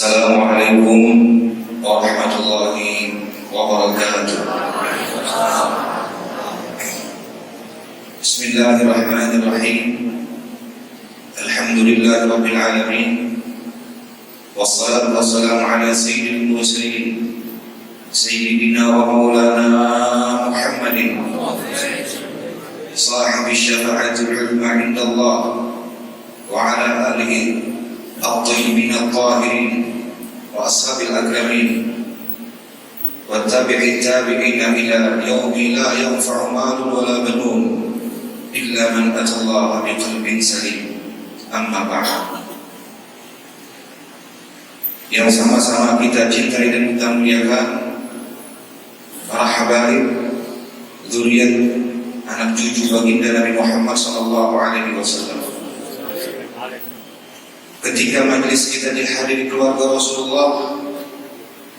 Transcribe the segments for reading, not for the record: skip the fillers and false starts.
Assalamualaikum warahmatullahi wabarakatuh. Bismillahirrahmanirrahim. Alhamdulillahi rabbil alamin. Wassalatu wassalamu ala sayyidil mursalin sayyidina wa maulana Muhammadin sahibi syafa'atil uzma indallah wa ala alihi الطيبين الطاهرين وأصحاب الأكرمين والتابع التابعين إلى يوم لا ينفع مال ولا بنون إلا من أتى الله بقلب سليم. أما بعد, yang sama-sama kita cintai dan kita muliakan, para habaib, zuriat, anak cucu baginda Nabi Muhammad SAW. Ketika majelis kita dihadiri keluarga Rasulullah,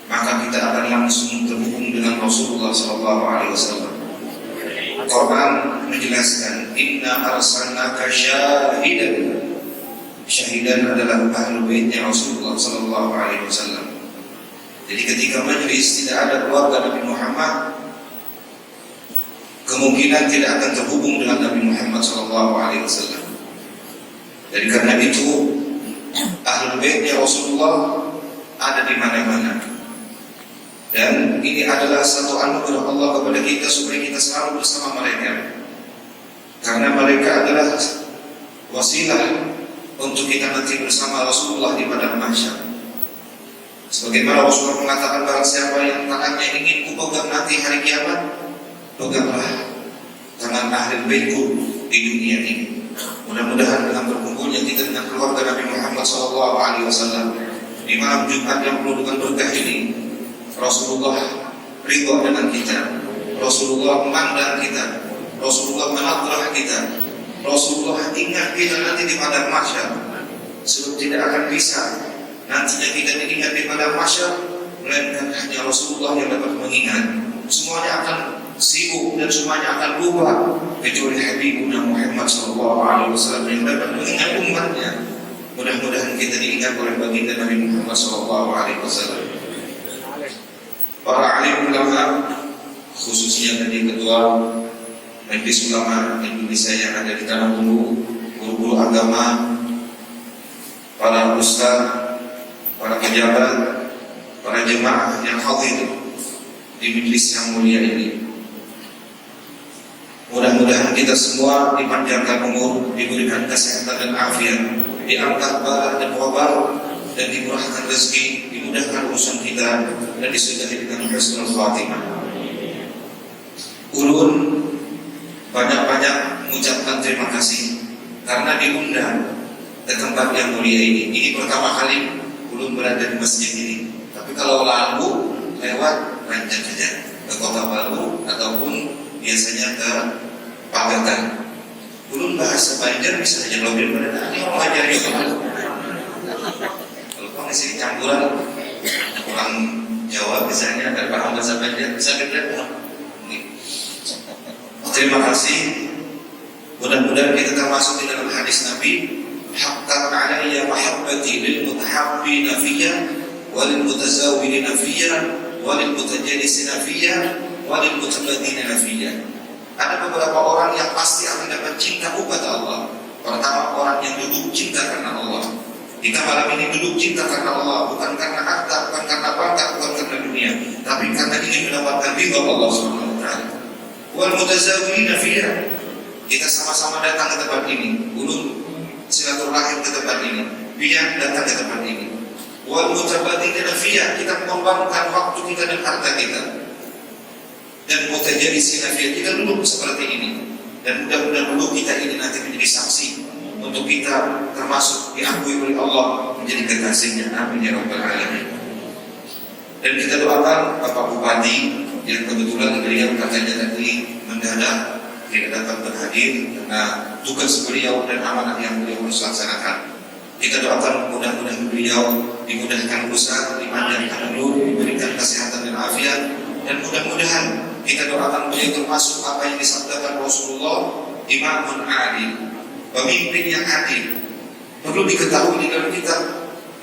maka kita akan langsung terhubung dengan Rasulullah SAW. Quran menjelaskan, Inna arsalnaka syahidan. Syahidan adalah ahlul baitnya Rasulullah SAW. Jadi ketika majelis tidak ada keluarga Nabi Muhammad, kemungkinan tidak akan terhubung dengan Nabi Muhammad SAW. Jadi karena itu, ahlul baitnya Rasulullah ada di mana-mana, dan ini adalah satu anugerah Allah kepada kita supaya kita selalu bersama mereka, karena mereka adalah wasilah untuk kita nanti bersama Rasulullah di padang mahsyar. Sebagaimana Rasulullah mengatakan, barang siapa yang tangannya ingin kupegang nanti hari kiamat, peganglah tangan ahlul baitku di dunia ini. Mudah-mudahan dengan berkumpulnya kita dengan keluarga Nabi Muhammad SAW di malam Jumat yang penuh dengan berkah ini, Rasulullah ridha dengan kita, Rasulullah memandang kita, Rasulullah menadrah kita, Rasulullah ingat kita nanti di padang mahsyar. Sebab tidak akan bisa nantinya kita diingat di padang mahsyar melainkan hanya Rasulullah yang dapat mengingat. Semuanya akan sibuk dan semuanya akan lupa kecuali Habibuna Muhammad SAW yang dapat mengingat umatnya. Mudah-mudahan kita diingat oleh baginda Nabi Muhammad SAW. Para alim ulama, khususnya dari ketua Majelis Ulama Indonesia yang ada di Tanah Bumbu, guru-guru agama, para ustaz, para pejabat, para jemaah yang hadir di majelis yang mulia ini. Mudah-mudahan kita semua dipanjangkan umur, diberikan kesehatan dan afiat, diangkat bala dan wabah, dan dimurahkan rezeki, dimudahkan urusan kita, dan disudahi dengan husnul khatimah. Ulun banyak-banyak mengucapkan terima kasih karena diundang ke tempat yang mulia ini. Ini pertama kali ulun berada di masjid ini. Tapi kalau lalu lewat lanjut saja ke Kota Baru ataupun biasanya ke Pagatan. Ulun bahasa Banjar bisa saja lebih pada ini orang Banjar juga. Kalau kau ngisi campuran orang Jawa misalnya dan paham bahasa Banjar bisa beda. Terima kasih. Mudah-mudahan kita termasuk di dalam hadis Nabi, haqqan alayya mahabbati lil mutahabbina fiyya walil mutazawwidina fiyya walil mutajallisina fiyya walil mutabadilina fiyya. Ada beberapa orang yang pasti akan dapat cinta kepada Allah. Pertama, orang yang duduk cinta karena Allah. Kita malam ini duduk cinta karena Allah, bukan karena harta, bukan karena pangkat, bukan karena dunia, tapi karena ingin mendapatkan ridha Allah Subhanahu wa taala. Wal mutazawwidina fiyya. Kita sama-sama datang ke tempat ini, ulun silaturahim ke tempat ini, biar datang ke tempat ini. Wal mutabadilina fiyya, kita mengorbankan waktu kita dan harta kita. Dan mutajalisina fiyya, kita duduk seperti ini. Dan mudah-mudahan dulu kita ini nanti menjadi saksi untuk kita termasuk diakui oleh Allah menjadi kekasihnya. Amin ya rabbal alamin. Dan kita doakan Bapak Bupati yang kebetulan beliau katanya tadi mendadak tidak dapat berhadir karena tugas beliau dan amanah yang beliau harus laksanakan. Kita doakan mudah-mudahan beliau dimudahkan usaha, dipanjangkan umur, diberikan kesehatan dan afiat, dan mudah-mudahan kita doakan beliau termasuk apa yang disabdakan Rasulullah, imamun adil, pemimpin yang adil. Perlu diketahui di dalam kita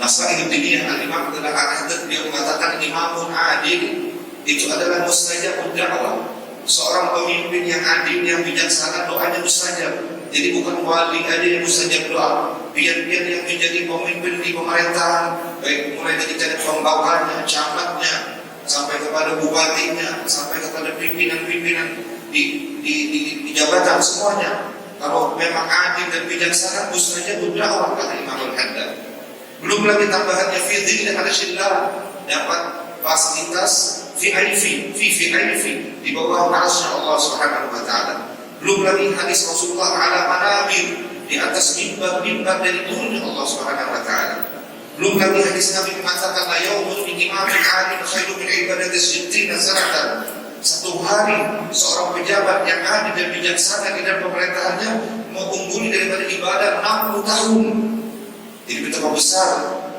Masail dunia, Al-Imam adalah Al-Haddad, dia mengatakan imamun adil itu adalah mustajabud da'wah. Seorang pemimpin yang adil, yang bijaksana, doanya mustajab. Jadi bukan wali aja yang mustajab doa, biar yang menjadi pemimpin di pemerintahan, baik mulai dari tingkat pembawanya, camatnya, sampai kepada bupatinya, sampai kepada pimpinan-pimpinan di jabatan semuanya. Kalau memang adil dan bijaksana, mustajabud da'wah, kata Imam Al-Haddad. Belum lagi tambahannya fi dhilli arsyillah, dapat fasilitas VIP di bawah arsy Allah Subhanahu wa taala. Belum lagi hadis Rasulullah ala manabir, di atas mimbar dari turunnya Allah Subhanahu wa taala. Belum lagi hadis Nabi mengatakan la yaumun min imamin alim khairu min ibadati sittina sanatan. Satu hari seorang pejabat yang adil dan bijaksana di dalam pemerintahannya mengungguli daripada ibadah 60 tahun. Jadi betapa besar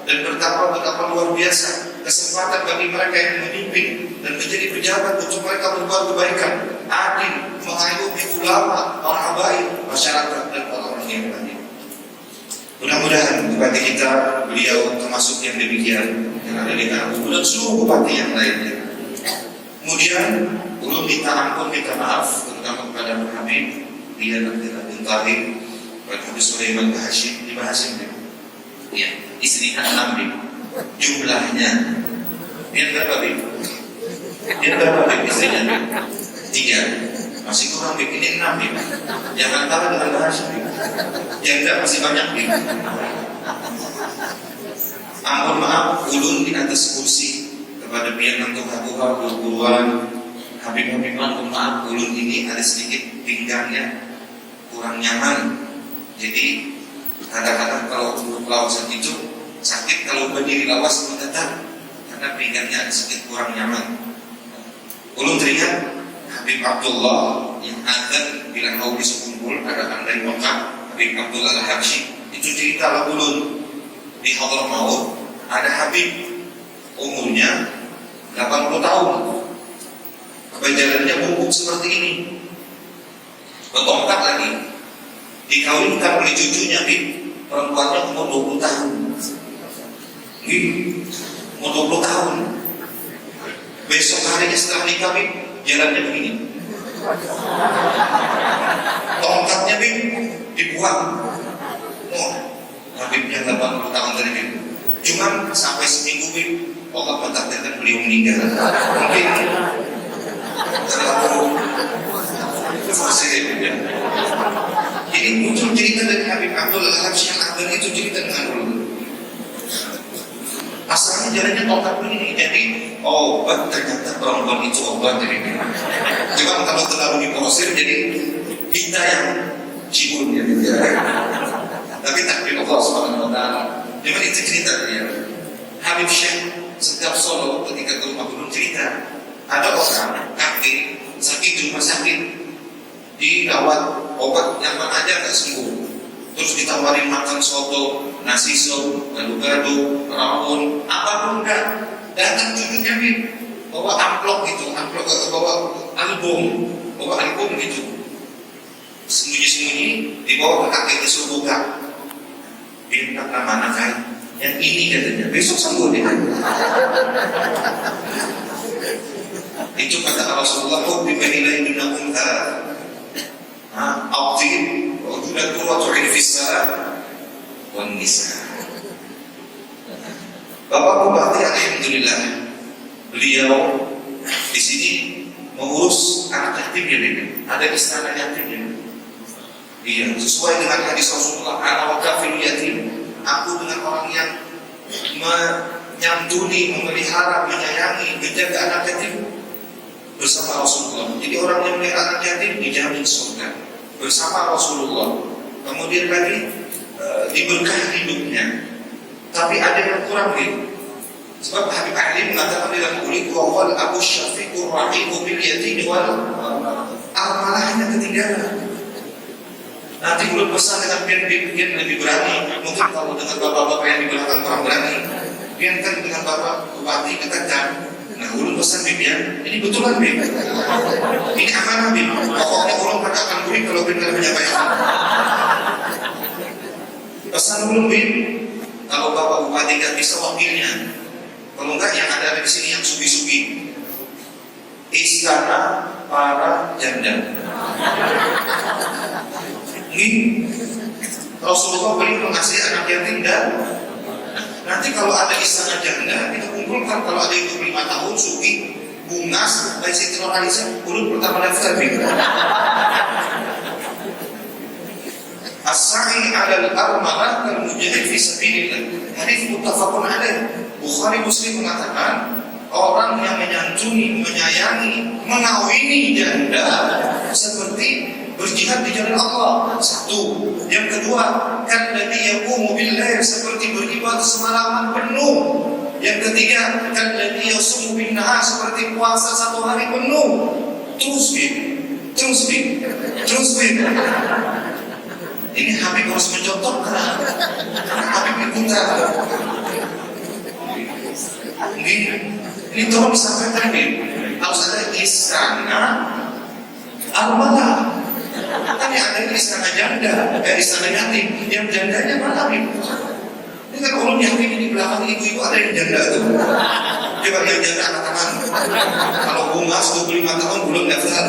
dan betapa luar biasa kesempatan bagi mereka yang memimpin dan menjadi pejabat untuk mereka membuat kebaikan, adil, mengayomi ulama, para habaib, masyarakat dan orang-orang yang adil. Mudah-mudahan bupati kita, beliau termasuk yang demikian yang ada di Kampung dan seluruh bupati yang lainnya. Kemudian ulun minta ampun, minta maaf terutama kepada Habib Dian bin Tahir dan Habib Sulaiman Hashim di Hashim. Ya, istri 6 Bib. Jumlahnya dia berapa Bib? Dia berapa Bib istrinya? 3. Masih kurang Bib, ini 6 Bib. Jangan kalah dengan bahasa Bib. Yang tidak masih banyak Bib. Ampun maaf, ulun di atas kursi kepada pihak untuk habuha guru-guruan Habib-habib, ampun maaf, ulun ini ada sedikit pinggangnya kurang nyaman. Jadi kadang-kadang kalau untuk lawasan itu sakit, kalau berdiri lawas mendatar karena pinggangnya ada sedikit kurang nyaman. Ulun teringat Habib Abdullah yang akan bilang mau disukumpul ada dari Mekah, Habib Abdullah Al-Habsyi itu cerita lah ulun di Hadramaut ada Habib umurnya 80 tahun, jalannya bungkuk seperti ini, bertongkat lagi, dikawinkan oleh cucunya Bib. Perempuannya umur 20 tahun. Umur 20 tahun. Besok harinya setelah nikah Bib, jalannya begini. Tongkatnya Bib dibuang. Oh, Habibnya 80 tahun dari Bib. Cuman sampai seminggu Bib, Allah mentakdirkan beliau meninggal. Mungkin terlalu fasih Bib ya. Ini muncul cerita dari Habib Abdullah Al-Habsyi yang akhir itu cerita dengan ulun. Asalnya jalannya tongkat begini, jadi obat ternyata perempuan itu obat dari dia. Cuma kalau terlalu diproses jadi kita yang cibun ya gitu ya. Tapi takdir Allah Subhanahu wa taala. Cuma itu cerita dia. Habib Syekh setiap solo ketika ke rumah ulun cerita ada orang kakek sakit di rumah sakit, dirawat obat yang mana aja nggak sembuh, terus ditawarin makan soto, nasi sop, gado-gado, rawon, apapun enggak. Datang cucunya Bib, bawa amplop gitu, bawa album gitu, sembunyi-sembunyi dibawa ke kakek disuruh buka. Bintang nama anak saya, yang ini katanya besok sembuh deh. Itu kata Rasulullah, "Bimanilah dunakum Aqtim wajudat turwatu'in fissalah wan nisa." Bapak Bupati alhamdulillah beliau di sini mengurus anak yatim ya, ada istana yatim ya. Iya, sesuai dengan hadis Rasulullah, ana wa kafil yatim, aku dengan orang yang menyantuni, memelihara, menyayangi, menjaga anak yatim bersama Rasulullah. Jadi orang yang melihara anak yatim dijamin surga bersama Rasulullah. Kemudian lagi diberkahi hidupnya. Tapi ada yang kurang nih. Sebab Habib Ali mengatakan dalam kulit wal Abu Syafiqur Rahimu bil yatim wal amalahnya ketinggalan. Nanti belum pesan dengan biar lebih berani. Mungkin kalau dengan bapak-bapak yang di belakang kurang berani, biarkan dengan bapak bupati katakan, nah ulun pesan Bibian, ini betulan Bib, ini amanah Bib, pokoknya ulun katakan Bib kalau benar menyampaikan. Pesan ulun Bib, Kalau Bapak Bupati nggak bisa, wakilnya. Kalau enggak, yang ada di sini yang sugi-sugi. Istana para janda. Ini Rasulullah beli mengasih anak yatim dan nanti kalau ada istana janda kita kumpulkan. Kalau ada yang 5 tahun sugi, bungas, dari Siti Nurhaliza, urut pertama daftar. As-sa'i 'alal armalah kal mujahid fi sabilillah. Hadis muttafaqun alaih. Bukhari Muslim mengatakan orang yang menyantuni, menyayangi, mengawini janda seperti berjihad di jalan Allah. Satu. Yang kedua, kan Nabi yaqumu bil lail, seperti beribadah semalaman penuh. Yang ketiga, kan Nabi yasumu bin nahar, seperti puasa 1 hari penuh. Terus. Ini Habib harus mencontoh karena Habib diputar. Ini tolong disampaikan nih. Harus ada istana armalah. Kan yang ada ini istana janda, istana yatim. Yang jandanya mana nih? Ini kan orang yatim di belakang ibu-ibu ada yang janda tuh. Coba yang janda anak-anak. Kalau bunga 25 tahun belum daftar.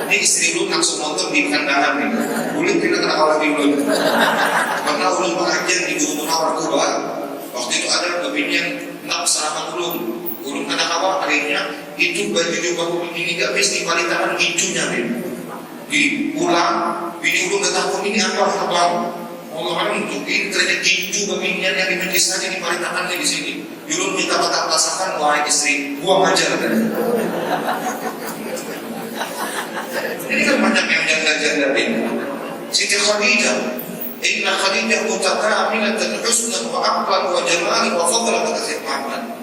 Ini istri ulun langsung nonton di kandangan nih. Ulun tidak kenapa lagi ulun. Karena ulun pengajian di Gunung Munawar Kuba. Waktu itu ada kebinian nak selamat ulun. Ulun kena kabar akhirnya itu baju jubah ini gak habis di palitaran hijaunya nih. Dipulang, bini ulun ketahuan ini apa abang? Allah untuk ini terjadi ginju kebinian yang dimentisanya di palitarannya di sini. Ulun minta batak rasakan, wahai istri, buang aja. Ini kan banyak yang janda-janda ini. Siti Khadijah, inna Khadijah mutakamilatul husnan wa aqlan wa jamalan wa fadlan kata Sayyid Muhammad.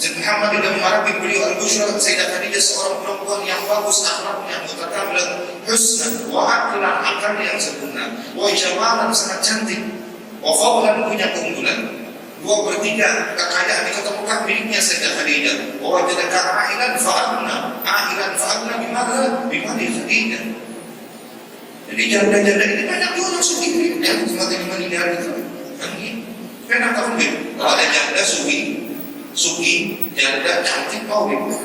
Sayyid Muhammad tidak mengharapkan beliau al-Bushra. Sayyidah Khadijah seorang perempuan yang bagus akhlaknya, mutakamilatul husnan wa aqlan, akal yang sempurna, wa jamalan sangat cantik, wa fadlan punya keunggulan. 2/3 kekayaan di kota Mekah miliknya Sayyidah Khadijah. Wa wajadaka a'ilan fa'agna bimana Khadijah. Jadi janda-janda ini banyak juga yang sugi yang cuma 5 miliar itu. Kenapa kamu gitu? Kalau ada janda sugi, janda cantik mau gitu.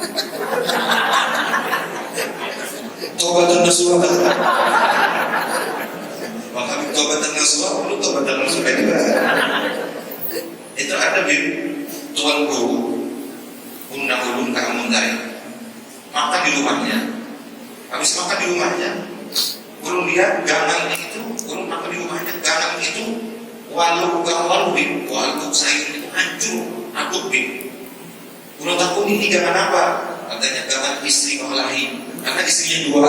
Tobatan nasuha. Maka tobatan nasuha, perlu tobatan nasuha juga. Itu ada tuan guru undang ulun kamu dari makan di rumahnya. Habis makan di rumahnya, ulun lihat gangan itu, ulun makan di rumahnya, gangan itu waluk sayur itu hancur, aduk bin. Ulun takut ini gangan apa? Katanya gangan istri mengelahi, karena istrinya 2.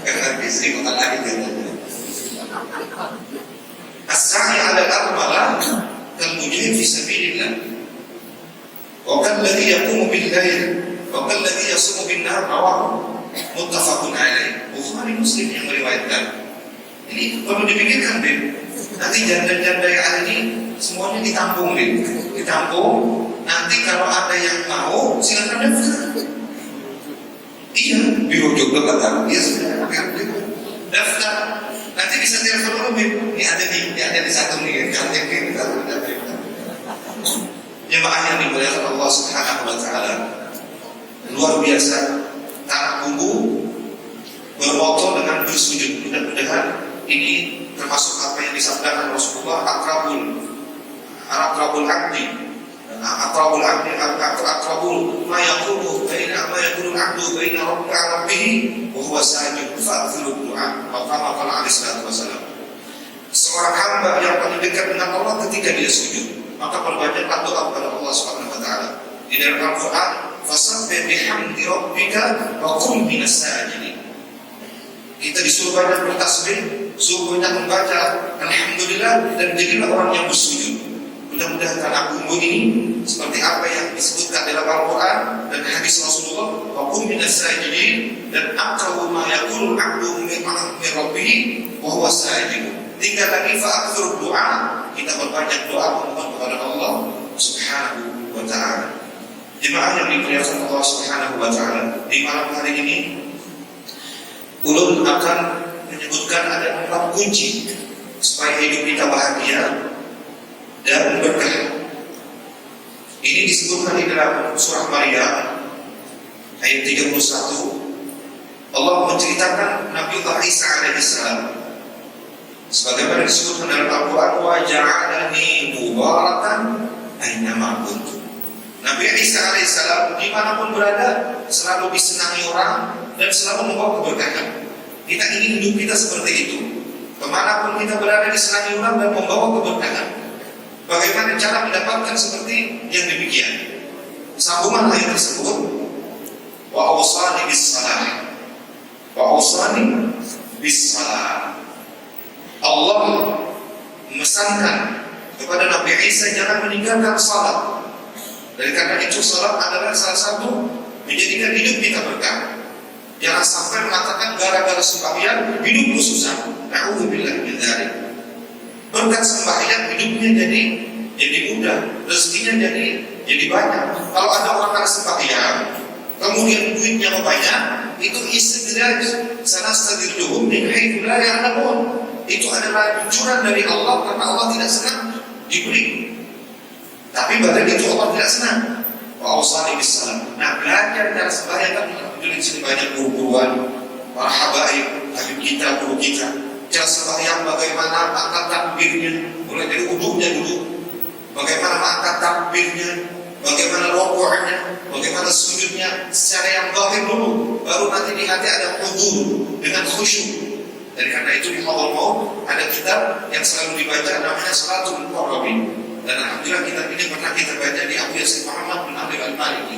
Gangan istri mengelahi. As-sa'i 'ala al-armalah kal mujahid fi sabilillah. Wa kal ladzi yaqumu bil lail wa kal ladzi yasumu bin nahar, rawahu muttafaqun alaih. Bukhari Muslim yang meriwayatkan. Ini perlu dipikirkan, Bin. Nanti janda-janda yang ada ini semuanya ditampung, Bin. Ditampung. Nanti kalau ada yang mau silakan daftar. Iya, biro jodoh kata. Iya sudah, daftar. Nanti bisa telepon dulu, Bin. Ini ada di satu nih, cantik nih. Jemaah yang dimuliakan Allah Subhanahu wa taala. Luar biasa. Tanah bumbu bermoto dengan bersujud. Mudah-mudahan ini termasuk apa yang disabdakan Rasulullah, akrabul abdi ma yaqulu al-abdu baina rabbih wa huwa sajid fa'dhiru du'a. Maka alaihi wasallam, seorang hamba yang paling dekat dengan Allah ketika dia sujud, maka perbanyaklah doa kepada Allah Subhanahu wa taala. Di dalam Al-Qur'an, fasabbih bihamdi rabbika wa qum minas sajidin. Kita disuruh banyak bertasbih, suruh banyak membaca alhamdulillah, dan jadilah orang yang bersujud. Mudah-mudahan tanah bumbu ini seperti apa yang disebutkan dalam Al-Quran dan hadis Rasulullah, wa qum minas sajidin, dan aqrabu ma yakunu 'abdu min rabbih wa huwa sajid. Tinggal lagi fa'akthur doa, kita berbanyak doa memohon kepada Allah Subhanahu wa taala. Jemaah yang dimuliakan Allah Subhanahu wa taala, di malam hari ini ulun akan menyebutkan ada 4 kunci supaya hidup kita bahagia dan berkah. Ini disebutkan di dalam surah Maryam ayat 31. Allah menceritakan Nabi Isa alaihissalam sebagaimana disebutkan dalam Al-Quran, wa ja'alani mubarakan ainama kuntu. Nabi Isa alaihissalam dimanapun berada selalu disenangi orang dan selalu membawa keberkahan. Kita ingin hidup kita seperti itu. Kemanapun kita berada disenangi orang dan membawa keberkahan. Bagaimana cara mendapatkan seperti yang demikian? Sambungan ayat tersebut, wa awsani bis salah, wa awsani bis salah. Allah memesankan kepada Nabi Isa jangan meninggalkan salat. Dan karena itu salat adalah salah satu menjadikan hidup kita berkah. Jangan sampai mengatakan gara-gara sembahyang hidupku susah. Na'udzubillah min dzalik. Berkat sembahyang hidupnya jadi mudah, rezekinya jadi banyak. Kalau ada orang karena sembahyang, kemudian duitnya banyak, itu istidraj, sanastadrijuhum min haitsu la ya'lamun. Itu adalah cucuran dari Allah karena Allah tidak senang diberi. Tapi badan itu Allah tidak senang. Wa awsani bis salam. Nah, belajar cara sembahyang kan di sini banyak guru-guruan, para habaib, habib kita, guru kita. Cara sembahyang bagaimana angkat takbirnya, mulai dari wudunya dulu. Bagaimana angkat takbirnya, bagaimana rukuknya, bagaimana sujudnya secara yang zahir dulu, baru nanti di hati ada hudur dengan khusyuk. Dan karena itu di awal mau ada kitab yang selalu dibaca namanya Salatul Muqarrabin. Dan alhamdulillah kitab ini pernah kita baca di Abu Yasir Muhammad bin Abdul Al-Maliki.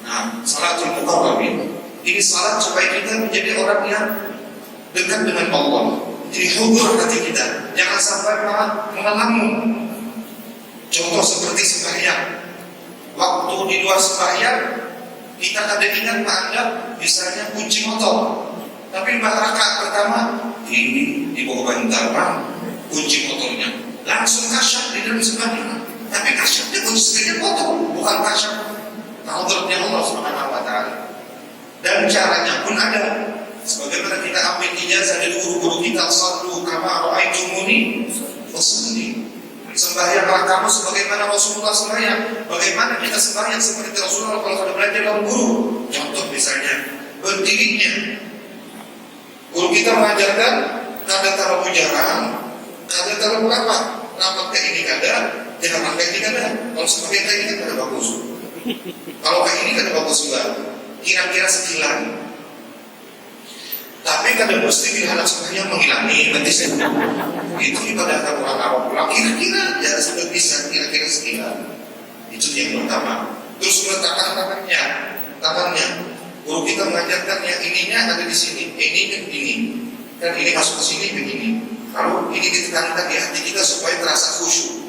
Nah, Salatul Muqarrabin ini salat supaya kita menjadi orang yang dekat dengan Allah. Jadi hudur hati kita, jangan sampai malah mengelamun. Contoh seperti sembahyang. Waktu di luar sembahyang kita kadang ingat menganggap misalnya kunci motor. Tapi rakaat pertama ini di bawah bantal kunci motornya langsung kasyaf di dalam sembahyang. Tapi kasyafnya kunci sepeda motor, bukan kasyaf hadratnya Allah Subhanahu wa taala. Dan caranya pun ada. Sebagaimana kita ambil ijazah dari guru-guru kita, sallu kama ra'aitumuni usalli. Sembahyanglah kamu sebagaimana Rasulullah sembahyang. Bagaimana kita sembahyang seperti Rasulullah kalau sudah belajar dari guru? Contoh misalnya berdirinya. Guru kita mengajarkan kadang terlalu jarang, kadang terlalu berapa? Rapat kayak ini kadang, jangan kayak ini kadang. Kalau sembahyang kayak ini kan ada bagus. Kalau kayak ini kan ada bagus juga. Kira-kira sekilan. Tapi kadang mesti bila anak sembahyang menghilangi nanti saya itu ibadah orang Arab pulang kira-kira ya sudah bisa kira-kira sekian. Itu yang pertama. Terus meletakkan tangannya. Guru kita mengajarkan yang ininya ada di sini, ini dan ini. Dan ini masuk ke sini begini. Kalau ini ditekankan di hati kita supaya terasa khusyuk.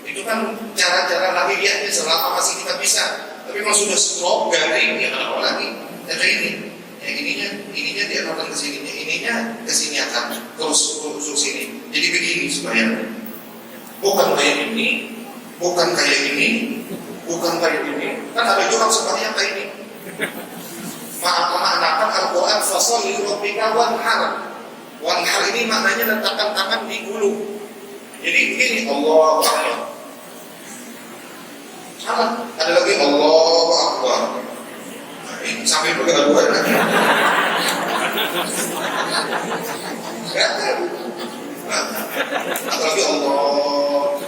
Itu kan cara-cara lahiriahnya selama masih kita bisa. Tapi kalau sudah stroke garing ya apa lagi? Ada ini. Yang ininya diarahkan ke sini, ininya ke sini akan terus sini. Jadi begini sebenarnya. Bukan kayak ini, bukan kayak ini, bukan kayak ini. Kan ada juga sebenarnya kayak ini. Maknanya Al-Quran fasholli lirabbika wanhar. Wanhar ini maknanya letakkan tangan di gulu. Jadi begini, Allahu Akbar. Salah. Ada lagi Allahu Akbar. Sampai bergerak lagi. Apalagi Allah.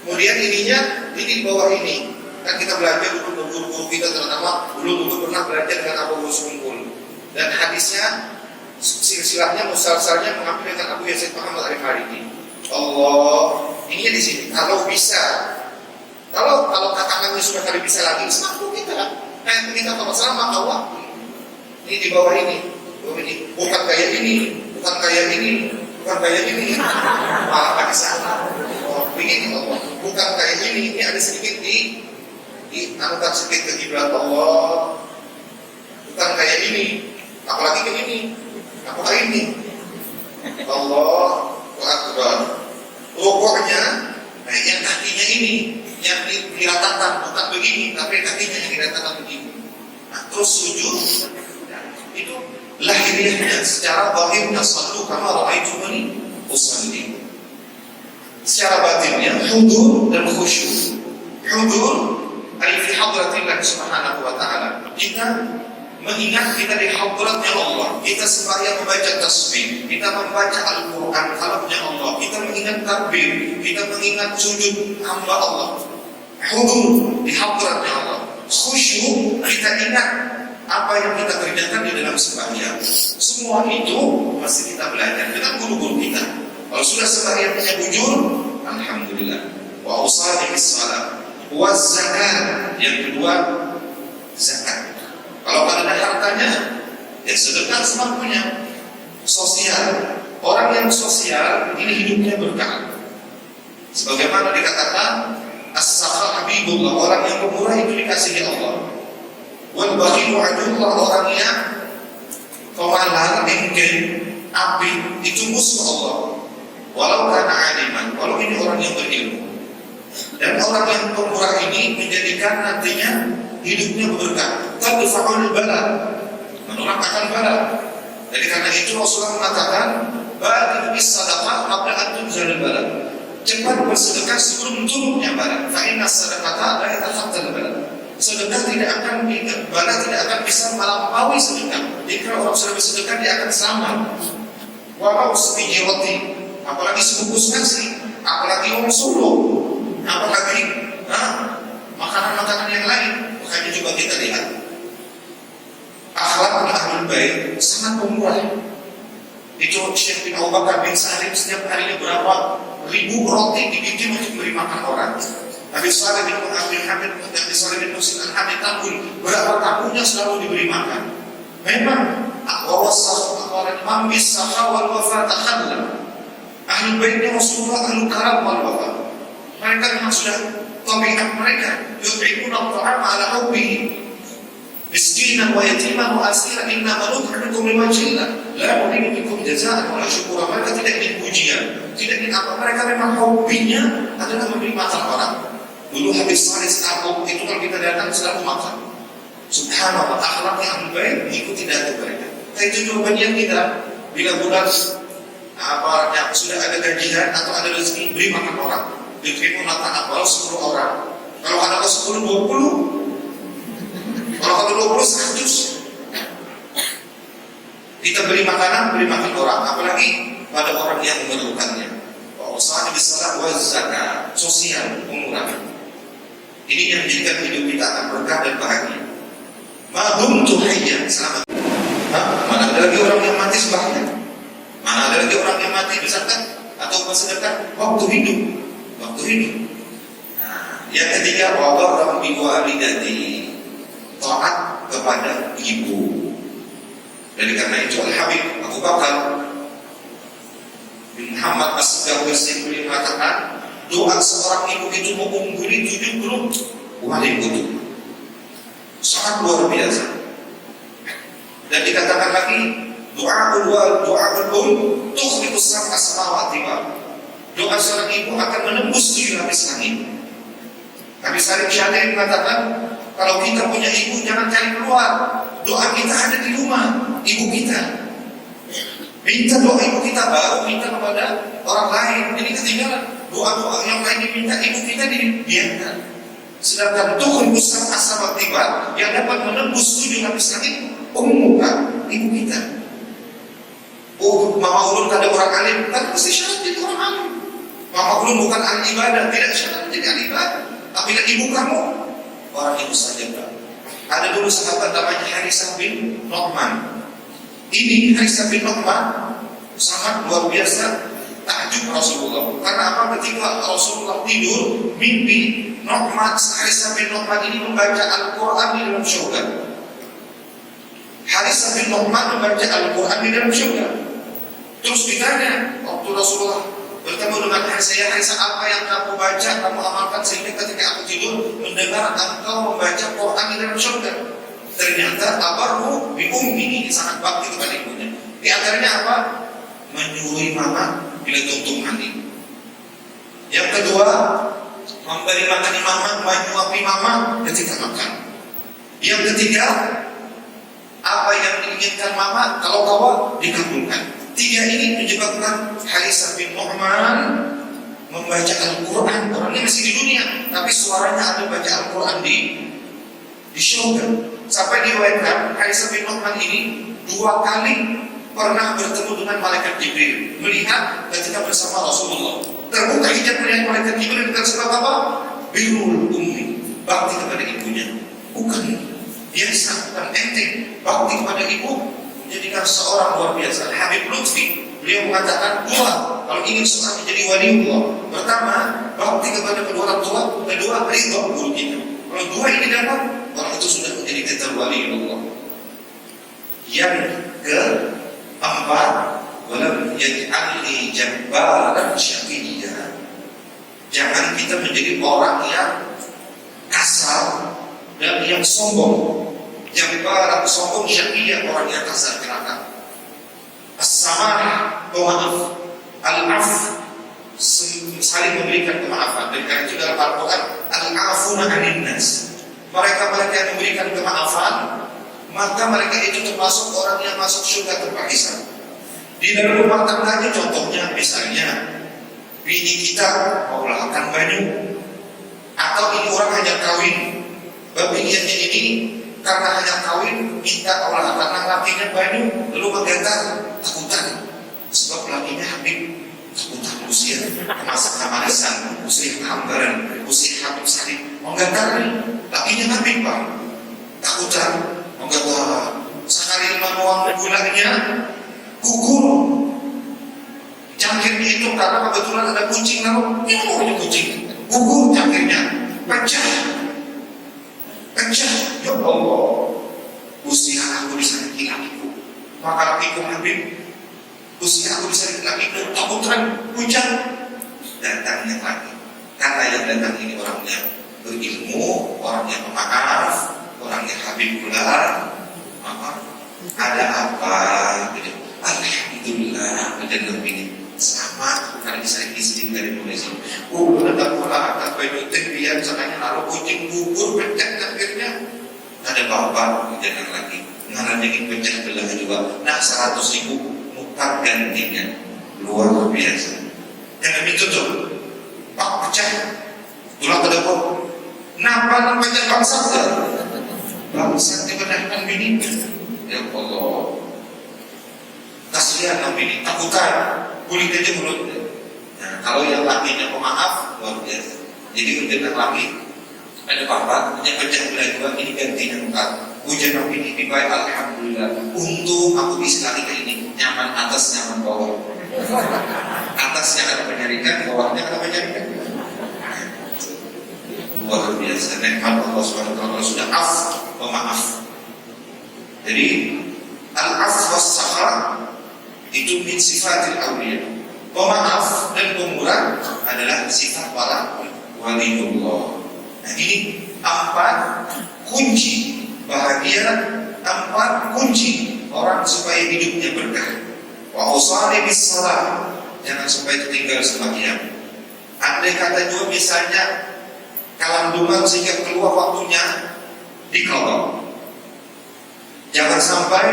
Kemudian ininya ini di bawah ini. Kan kita belajar dulu guru-guru kita terutama dulu pernah belajar dengan Abu Husnul. Dan hadisnya silsilahnya musalsalnya mengambil dengan Abu Yasir Muhammad Al-Maliki. Allah, ininya di sini. Kalau bisa, kalau tangannya sudah kali bisa lagi, semakin kita. Kita kalau selama Allah ini di bawah ini, bukan kayak ini, bukan kayak ini, bukan kayak ini, malah pakai salah. Oh, begini Allah, bukan kayak ini ada sedikit di angkat sedikit ke kiblat Allah, bukan kayak ini, apalagi ke ini, apakah ini? Allah Akbar. Rukuknya, yang kakinya ini. Yang diratakan bukan begini, tapi kakinya yang diratakan begini. Nah, terus sujud itu lahiriahnya secara zahirnya sallu kama ra'aitumuni usalli. Secara batinnya hudur dan khusyuk. Hudur ay fi hadratillah subhanahu wa ta'ala. Kita mengingat kita di hadratnya Allah, kita sembahyang membaca tasbih, kita membaca Al-Quran kalamnya Allah, kita mengingat takbir, kita mengingat sujud hamba Allah. Hudur di hadratnya Allah. Khusyuk, kita ingat apa yang kita kerjakan di dalam sembahyang. Semua itu masih kita belajar dengan guru-guru kita. Kalau sudah sembahyangnya bujur, alhamdulillah. Wa usali bis salat wa zakat. Yang kedua, zakat. Kalau ada hartanya, ya sedekah semampunya. Sosial. Orang yang sosial ini hidupnya berkah. Sebagaimana dikatakan, as-sakha habibullah, orang yang pemurah itu dikasihi Allah. Wal bakhilu adullah, orang yang pemalas, enggan, api, itu musuh Allah. Walau karena aliman, walau ini orang yang berilmu. Dan orang yang pemurah ini menjadikan nantinya hidupnya berkah. Tadfa'ul bala, menolak akan bala. Jadi karena itu Rasulullah mengatakan, badir bis sadaqah qabla an tunzal bala. Cepat bersedekah sebelum turunnya bala. Fa inna sadaqata la yatakhattal bala. Sedekah tidak akan bala tidak akan bisa melampaui sedekah. Jika orang sudah bersedekah dia akan selamat. Walau sebiji roti, apalagi sebungkus nasi, apalagi orang solo, apalagi makanan-makanan yang lain. Makanya coba kita lihat akhlak ahlul bait sangat pemurah. Itu Syekh bin Abu Bakar bin Sa'id setiap harinya berapa ribu roti dibikin untuk beri makan orang. Nabi Saleh bin Abdul Hamid, Nabi Saleh bin Musin Al-Hamid Tabun, berapa tamunya selalu diberi makan. Memang awasah imam bis-sakha wal wafa takhalla. Ahlul baitnya Rasulullah ahlul karam wal wafa. Mereka memang sudah tabiat mereka, yut'imuna at-ta'ama ala hubbihi miskinan wa yatiman wa asira, inna nut'imukum liwajhillah la nuridu minkum jazaa'an wa la syukura. Mereka tidak ingin pujian, tidak ingin apa, mereka memang hobinya adalah memberi makan orang. Dulu habis salis kabuk itu kalau kita datang selalu makan. Subhanallah, akhlaknya ahlul bait mengikuti datu mereka. Itu jawabannya kita bila bulan sudah ada gajian atau ada rezeki, beri makan orang. Diterima makan apa? 10 orang. Kalau ada 10, 20. Kalau ada 20, 100. Kita beri makanan, beri makan orang. Apalagi pada orang yang memerlukannya. Wa usani bis salat wa zakat, sosial, pemurahan. Ini yang menjadikan hidup kita akan berkah dan bahagia. Ma dumtu hayyan, selamat. Mana ada lagi orang yang mati sembahyang? Mana ada lagi orang yang mati berzakat atau bersedekah waktu hidup? Waktu hidup. Yang ketiga, wa barra bi walidati, taat kepada ibu. Jadi karena itu Al-Habib Abu Bakar bin Muhammad As-Saqafi beliau mengatakan, doa seorang ibu itu mengungguli 70 wali kutub. Sangat luar biasa. Dan dikatakan lagi, doa tukhriqus sab'a samawati wa. Doa seorang ibu akan menembus 7 lapis langit. Nabi Salim Syahid mengatakan, kalau kita punya ibu jangan cari keluar. Doa kita ada di rumah ibu kita. Minta doa ibu kita, baru minta kepada orang lain. Ini ketinggalan. Doa-doa yang lain diminta, ibu kita dibiarkan. Sedangkan tukhriqus sab'a samawati wa yang dapat menembus 7 lapis langit, ibu kita. Mama ulun ada orang alim, tapi mesti syarat jadi orang alim. Mama ulun bukan ahli ibadah, tidak syarat menjadi ahli ibadah. Tapi ibu kamu orang ibu saja. Ada dulu sahabat namanya Harisah bin Nu'man. Ini Harisah bin Nu'man sangat luar biasa takjub Rasulullah. Karena apa? Ketika Rasulullah tidur, mimpi Nu'man, Harisah bin Nu'man ini membaca Al-Quran di dalam syurga. Harisah bin Nu'man membaca Al-Quran di dalam syurga. Terus ditanya waktu Rasulullah bertemu dengan Harisah, apa yang kamu baca, kamu amalkan sehingga ketika aku tidur mendengar engkau membaca Quran di dalam syurga. Ternyata abarhu bi ummihi, sangat bakti kepada ibunya. Di antaranya apa? Menyuruh mama bila tutup mandi. Yang kedua, memberi makan mama, menyuapi mama ketika makan. Yang ketiga, apa yang diinginkan mama kalau bawa dikabulkan. Tiga ini menyebabkan Harisah bin Nu'man membaca Al-Quran. Orangnya masih di dunia, tapi suaranya ada baca Al-Quran di syurga. Sampai diriwayatkan Harisah bin Nu'man ini 2 kali pernah bertemu dengan malaikat Jibril, melihat ketika bersama Rasulullah. Terbuka hijab melihat malaikat Jibril dengan sebab apa? Birrul ummi, bakti kepada ibunya. Bukan biasa, bukan enteng. Bakti kepada ibu menjadikan seorang luar biasa. Habib Lutfi, beliau mengatakan 2 kalau ingin seorang menjadi waliullah. Pertama, bakti kepada kedua orang tua. Kedua, ridha guru kita. Kalau 2 ini dapat, orang itu sudah menjadi ketar waliullah. Yang keempat, walam yaj'alni jabbaran syaqiyya. Jangan kita menjadi orang yang kasar dan yang sombong. Jabbaran sombong, syaqiyya orang yang kasar celaka. As-samah, pemaaf. Al-af, saling memberikan kemaafan. Dan karena itu dalam Al-Quran, al-afuna 'anil nas. Mereka yang memberikan kemaafan, maka mereka itu termasuk orang yang masuk surga tanpa hisab. Di dalam rumah tangganya contohnya, misalnya bini kita mau lahirkan banyu, atau ini orang hanya kawin, bininya ini karena hanya kawin minta olah karena lakinya banyu, lalu menggantar takutan sebab lakinya Habib takutan usia masak kamarisan, usia hambaran, usia Habib salib menggantar lakinya Habib Pak takutan menggantar sekali 5 uang bulannya gugur cangkirnya itu karena kebetulan ada kucing lalu ini kucing gugur cangkirnya pecah, ya Allah, usia aku disakiti lakiku, maka lakiku Habib, usia aku disakiti lakiku, takutan hujan, datangnya lagi. Karena yang datang ini orangnya berilmu, orangnya pemaaf, orangnya Habib pula, maka ada apa? Alhamdulillah, mendengar ini sama karena disakiti sedikit dari Indonesia. Ada pula ada penyutik biar caranya naruh kucing gugur pecah akhirnya ada bapak jangan lagi ngarangin pecah belah juga. Nah 100.000 muka gantinya luar biasa. Jangan ditutup pak pecah tulang ke depan. Napa namanya bangsa dibenarkan bini. Ya Allah, kasihan nabi ini takutan kulit aja mulut. Nah, kalau yang lakinya pemaaf luar biasa. Jadi hujan laki ada papa yang pecah belah juga ini gantinya muka. Hujan nabi ini dibayar alhamdulillah. Untung aku bisa lagi kayak ini nyaman atas nyaman bawah. Atasnya ada penyarikan, bawahnya ada penyarikan. Luar biasa. Nikmat Allah SWT sudah pemaaf. Jadi al-af was-sakha itu min sifatil awliya. Pemaaf dan pemurah adalah sifat para waliullah. Nah ini 4 kunci bahagia, 4 kunci orang supaya hidupnya berkah. Wa usali bis salat, jangan sampai tertinggal sembahyang. Andai kata juga misalnya kalandungan sehingga keluar waktunya diqadha, jangan sampai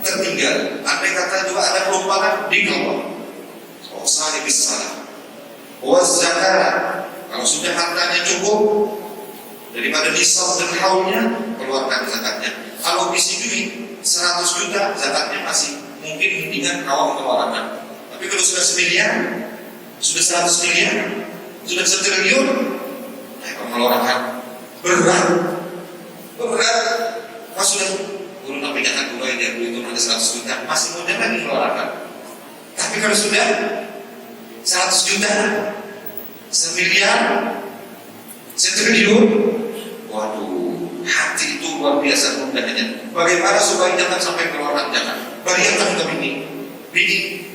tertinggal. Andai kata juga ada kelupaan diqadha. Usali bis salat wa zakat, kalau sudah hartanya cukup daripada nisab dan haulnya keluarkan zakatnya. Kalau isi duit 100 juta zakatnya masih mungkin dengan awal pengeluaran. Tapi kalau sudah 1 miliar, sudah 100 miliar, sudah 1 triliun, pengeluaran berat. Pas sudah guru nabi kata dua dia itu ada 100 juta masih mudah lagi mengeluarkan. Tapi kalau sudah 100 juta, 1 miliar, 1 triliun, waduh, hati itu luar biasa mudahnya. Bagaimana supaya jangan sampai pengeluaran jangan. Bayangkan ke bini,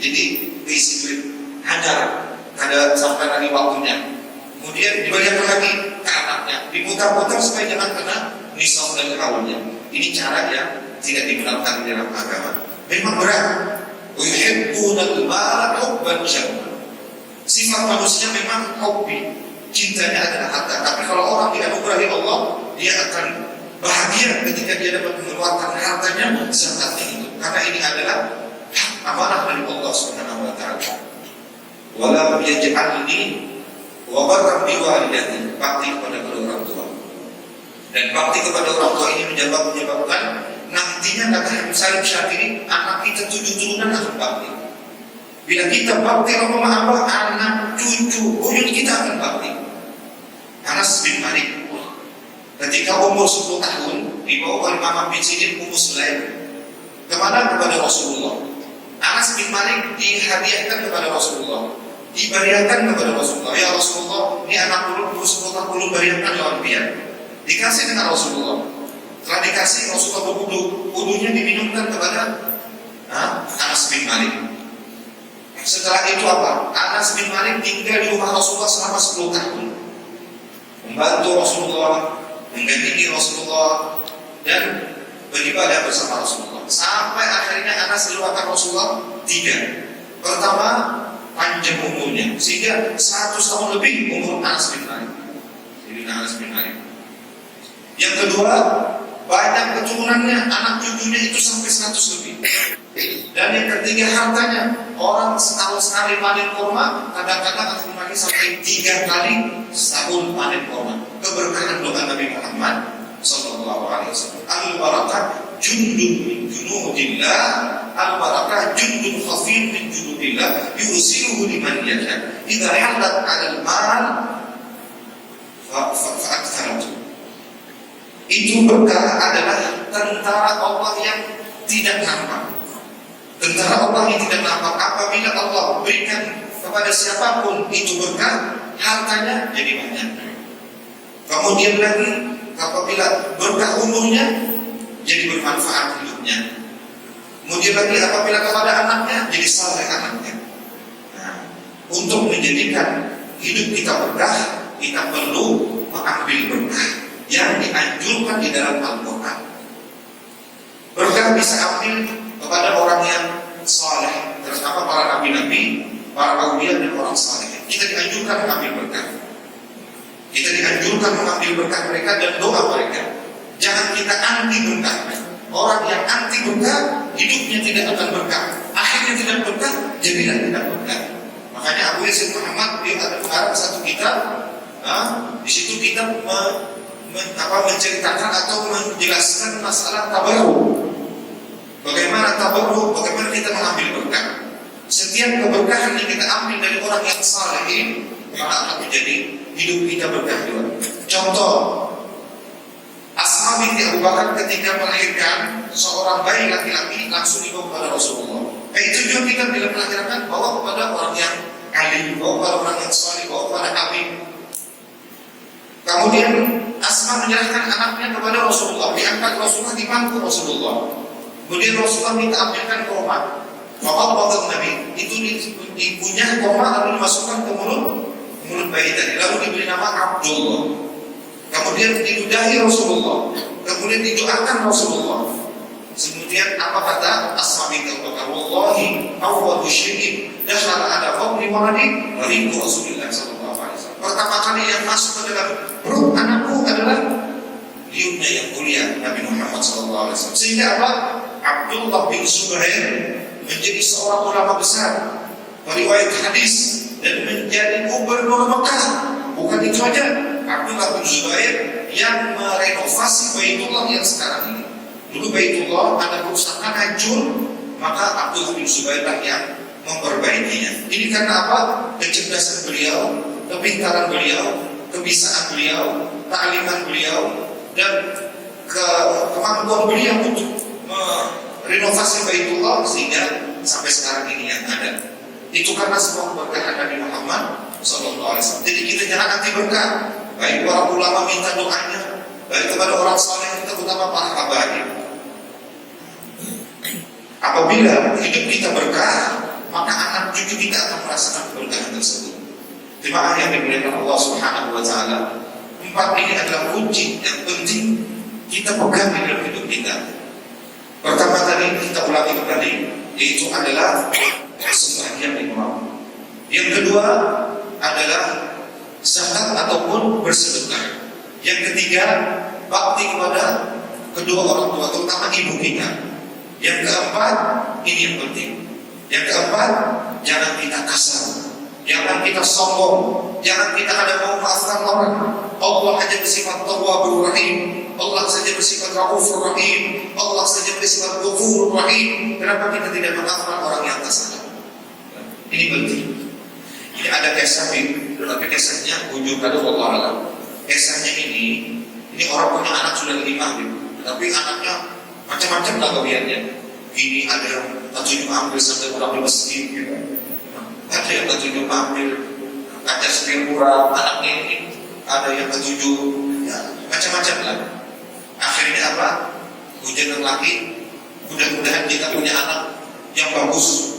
jadi isi duit hajar, ada sampai lagi waktunya. Kemudian dibayarkan lagi ke anaknya, diputar-putar supaya jangan kena nisab dan haulnya. Ini cara yang tidak dibenarkan dalam agama. Memang berat. Yuhibbunal mala hubban jamma. Sifat manusia memang hobi, cintanya adalah harta. Tapi kalau orang tidak mengurangi Allah, dia akan bahagia ketika dia dapat mengeluarkan hartanya zakatnya itu. Karena ini adalah amanah dari Allah Subhanahu wa taala. Wala yaj'alni wa barra bi walidati, bakti kepada kedua orang tua. Dan bakti kepada orang tua ini menyebabkan nantinya kata Habib Salim Syafiri, anak kita 7 turunan akan bakti. Bila kita bakti sama Allah, anak cucu buyut kita akan bakti. Anas bin Malik ketika umur 10 tahun dibawa oleh Mama bin Sirin Ummu Sulaim kemana? Kepada Rasulullah. Anas bin Malik dihadiahkan kepada Rasulullah, diberiakan kepada Rasulullah. Ya Rasulullah, ini anak umur 10 tahun belum beriakan lawan dia. Dikasih dengan Rasulullah. Setelah dikasih, Rasulullah berwudu. Wudunya diminumkan kepada Anas bin Malik. Setelah itu apa? Anas bin Malik tinggal di rumah Rasulullah selama 10 tahun, membantu Rasulullah, mengganti Rasulullah, dan beribadah bersama Rasulullah. Sampai akhirnya Anas dilupakan Rasulullah 3. Pertama, panjang umurnya, sehingga 100 tahun lebih umur Anas bin Malik. Anas bin Malik. Yang kedua, banyak keturunannya, anak cucunya itu sampai 100 lebih. Dan yang ketiga, hartanya. Orang setahun sekali panen kurma, kadang-kadang akan panen sampai 3 kali setahun panen kurma. Keberkahan doa Nabi Muhammad sallallahu alaihi wasallam. Al-barakah jundun min junudillah, al-barakah jundun khafif min junudillah, yusiruhu liman yasha. Idza hadat 'alal mal fa'aktsaratu. Itu berkah adalah tentara Allah yang tidak nampak. Tentara Allah yang tidak nampak. Apabila Allah berikan kepada siapapun itu berkah, hartanya jadi banyak. Kemudian lagi, apabila berkah umurnya, jadi bermanfaat hidupnya. Kemudian lagi, apabila kepada anaknya, jadi saleh anaknya. Nah, untuk menjadikan hidup kita berkah, kita perlu mengambil berkah yang dianjurkan di dalam Al-Quran. Berkah bisa ambil kepada orang yang saleh, terutama para nabi-nabi, para aulia dan orang saleh. Kita dianjurkan mengambil berkah. Kita dianjurkan mengambil berkah mereka dan doa mereka. Jangan kita anti berkah. Orang yang anti berkah, hidupnya tidak akan berkah. Akhirnya tidak berkah, jadilah tidak berkah. Makanya Abu Yazid Muhammad dia ada pengarang satu kitab. Di situ kita menceritakan atau menjelaskan masalah tabarruk. Bagaimana tabarruk, bagaimana kita mengambil berkah. Setiap keberkahan yang kita ambil dari orang yang saleh, maka akan menjadi hidup kita berkah juga. Contoh, Asma binti Abu Bakar ketika melahirkan seorang bayi laki-laki langsung dibawa kepada Rasulullah. Itu juga kita bila melahirkan bawa kepada orang yang alim, bawa kepada orang yang saleh, bawa kepada habib. Kemudian Asma menyerahkan anaknya kepada Rasulullah, diangkat Rasulullah di bangku Rasulullah. Kemudian Rasulullah minta ambilkan kurma. Maka waktu Nabi itu dipunyah kurma lalu dimasukkan ke mulut bayi tadi, lalu diberi nama Abdullah. Kemudian diludahi Rasulullah, kemudian didoakan Rasulullah. Kemudian apa kata Asma binti Abu Bakar? Wallahi awwalu syai'in dakhala ala qawli waladi ridu Rasulullah sallallahu alaihi wasallam. Pertama kali yang masuk ke dalam perut anakku adalah liutnya yang mulia Nabi Muhammad sallallahu alaihi wasallam. Sehingga apa? Abdullah bin Zubair menjadi seorang ulama besar, periwayat hadis dan menjadi gubernur Mekah. Bukan itu saja, Abdullah bin Zubair yang merenovasi Baitullah yang sekarang ini. Dulu Baitullah ada kerusakan hancur, maka Abdullah bin Zubair lah yang memperbaikinya. Ini karena apa? Kecerdasan beliau, kepintaran beliau, kebisaan beliau, ta'liman beliau, dan kemampuan beliau untuk merenovasi Baitullah sehingga sampai sekarang ini yang ada. Itu karena semua keberkahan Nabi Muhammad SAW. Jadi kita jangan anti berkah. Baik para ulama minta doanya, baik kepada orang saleh, kita terutama para habaib. Apabila hidup kita berkah, maka anak cucu kita akan merasakan keberkahan tersebut. Jemaah yang dimuliakan Allah Subhanahu wa taala, 4 ini adalah kunci yang penting kita pegang di dalam hidup kita. Pertama tadi kita ulangi kembali, yaitu adalah sembahyang 5 waktu. Yang kedua adalah zakat ataupun bersedekah. Yang ketiga, bakti kepada kedua orang tua, terutama ibu kita. Yang keempat, ini yang penting, Yang keempat, jangan kita kasar, jangan kita sombong, jangan kita ada mau maafkan orang. Allah hanya bersifat Tawwabur Rahim, Allah saja bersifat Raufur Rahim, Allah saja bersifat Ghafurur Rahim. Kenapa kita tidak memaafkan orang yang kasar? Ini penting. Ini ada kisah, tapi kisahnya ujung kado Allah alam. Kisahnya ini orang punya anak sudah 5, tapi anaknya macam-macam lah kelebihannya. Ini ada yang tajud ambil sampai pulang di masjid, gitu. Ada yang tajud ambil kaca setir murah, anaknya ini ada yang tajud, ya, macam-macam lah. Akhirnya apa? Hujan lagi. Mudah-mudahan kita punya anak yang bagus.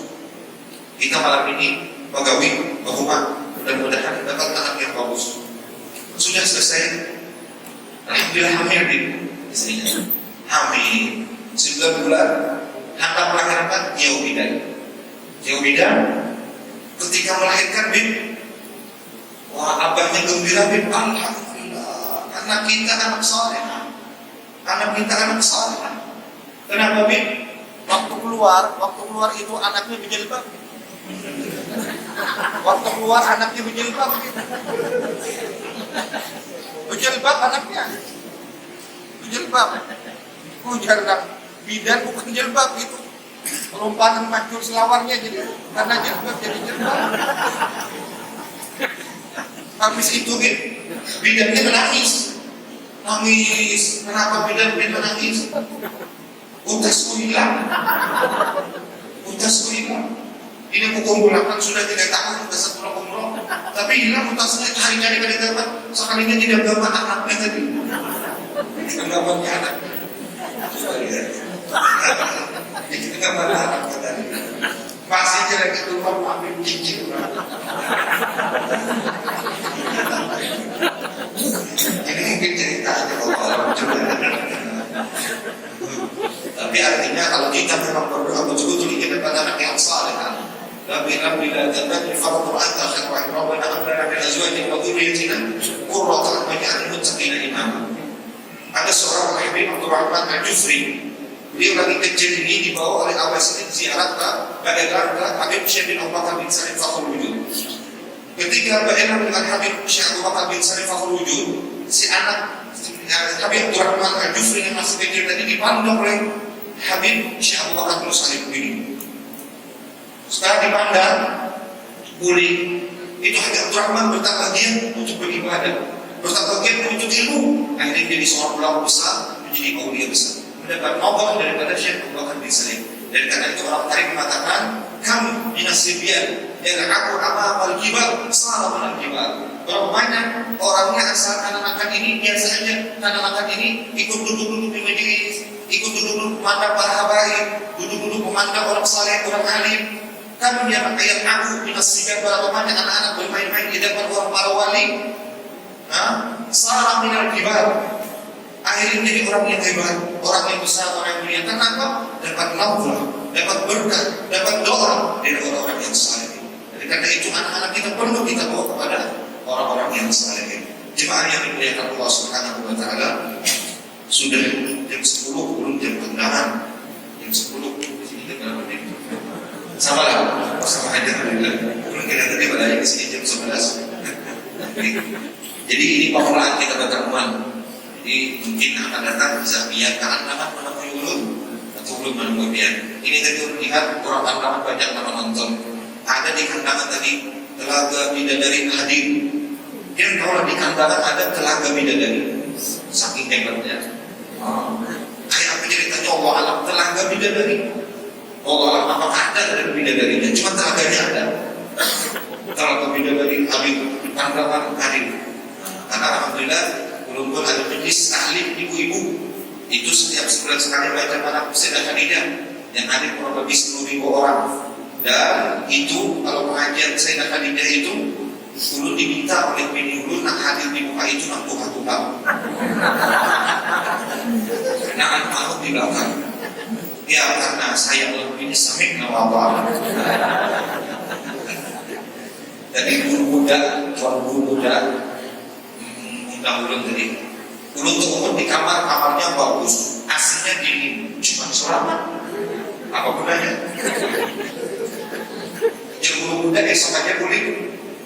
Kita malam ini pegawai rumah, mudah-mudahan dapat anak yang bagus. Sudah selesai. Alhamdulillah hamil di istrinya. Hamil 9 bulan. Hendak melahirkan jauh bidan. Ketika melahirkan wah, abahnya gembira alhamdulillah, anak kita anak saleh. Kenapa Waktu keluar itu anaknya berjilbab. Waktu keluar anaknya berjilbab. Berjilbab anaknya. Berjilbab. Ujar bidan bukan jilbab itu. Lompatan macur selawarnya jadi karena jilbab jadi jilbab. Habis itu bidannya menangis. Kenapa bidan menangis? Utasku hilang. Ini kumpulkan sudah 3 tahun sudah 10 umroh, tapi hilang utasnya cari-cari kali dapat. Sekalinya tidak dapat anaknya tadi. Anggapannya anak. Itu gambar anak tadi. Masih jelek itu ambil cincin. Ini mungkin cerita aja kalau orang coba. Tapi artinya kalau kita memang berdoa betul-betul ingin dapat anak yang saleh, Rabbi la tadri fardu anta khairu rabbana hab lana min azwajina wa dhurriyyatina qurrata a'yun waj'alna muttaqina imama. Ada seorang Habib Abdurrahman Al-Jufri. Beliau lagi kecil ini dibawa oleh Abbas Siddiq ziarah ke Baghdad Habib Syekh bin Abu Bakar bin Salim Fakhrul Wujud. Ketika bertemu dengan Habib Syekh Abu Bakar bin Salim Fakhrul Wujud, si anak Habib Abdurrahman Al-Jufri yang masih kecil tadi dipandang oleh Habib Syekh Abu Bakar bin Salim ini. Setelah dipandang, pulih, itu Habib Abdurrahman bertambah giat untuk beribadah, bertambah giat untuk ilmu. Akhirnya jadi seorang ulama besar, menjadi aulia besar, mendapat Allah daripada Syekh Abu Bakar bin Salim. Dan karena itu orang tarik mengatakan, kamu dinasibian, yang aku amal kibar, salah benar kibar. Berapa banyak orangnya asal anak-anak ini biasa saja, anak-anak ini ikut duduk-duduk di majelis, ikut duduk-duduk memandang para habaib, duduk-duduk memandang orang saleh, orang alim. Kami yang ayat aku dinasibian berapa banyak anak-anak bermain-main di depan orang para wali. Salah benar kibar. Akhirnya menjadi orang yang hebat, orang yang besar, orang yang mulia. Kenapa? Dapat nafkah, dapat berkah, dapat doa dari orang-orang yang saleh. Jadi karena itu anak-anak kita perlu kita bawa kepada orang-orang yang saleh. Jemaah yang dimuliakan Allah Subhanahu wa taala, sudah jam 10 belum jam tendangan. Jam 10 di sini berapa menit? Sama lah, sama aja alhamdulillah. Belum kita tadi pada di sini jam 11. Jadi ini pengelolaan kita berteman. Jadi mungkin akan datang bisa biar kanan-kanan menemui ulun atau belum menemui biar. Ini tadi lihat orang kanan banyak nama nonton. Ada di kandangan tadi Telaga Bidadari hadir. Dia tahu di kandangan ada Telaga Bidadari. Saking hebatnya. Kayak apa ceritanya Allah alam Telaga Bidadari. Allah alam apakah ada dari bidadarinya? Cuma telaganya ada. Telaga Bidadari hadir. Kandangan hadir. Karena alhamdulillah walaupun ada majelis ahli ibu-ibu itu setiap sebulan sekali baca anak Sayyidah Khadijah yang hadir kurang lebih 10.000 orang. Dan itu kalau pengajian Sayyidah Khadijah itu ulun diminta oleh bini ulun nak hadir di muka itu nak tuhan-tuhan. Karena anak mau di belakang. Ya karena saya lebih samik nawabah. Jadi guru muda ulun tadi. Ulun tuh umur di kamarnya bagus, aslinya dingin, cuma selama apa gunanya? Yang guru muda esok aja boleh,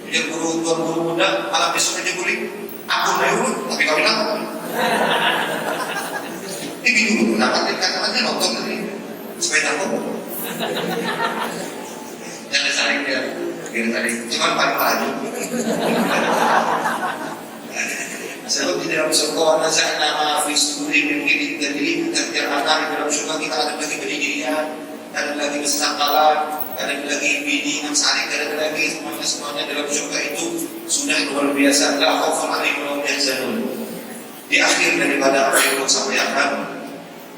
yang guru muda malam besok aja boleh. Aku dulu, tapi kawin aku. Ini bingung kenapa kata-katanya nonton tadi supaya takut. Jangan saling dia, cuma paling maju. Sebab di dalam surga nazarna fi sudurihim min ghillin tadrib tafjir anhar. Di dalam surga kita ada lagi pendirian, ada lagi kesakalan, ada lagi bini yang saling, ada lagi semuanya dalam surga itu sudah luar biasa. La khaufun 'alaihim wa hum yahzanun. Di akhir daripada apa yang sampaikan,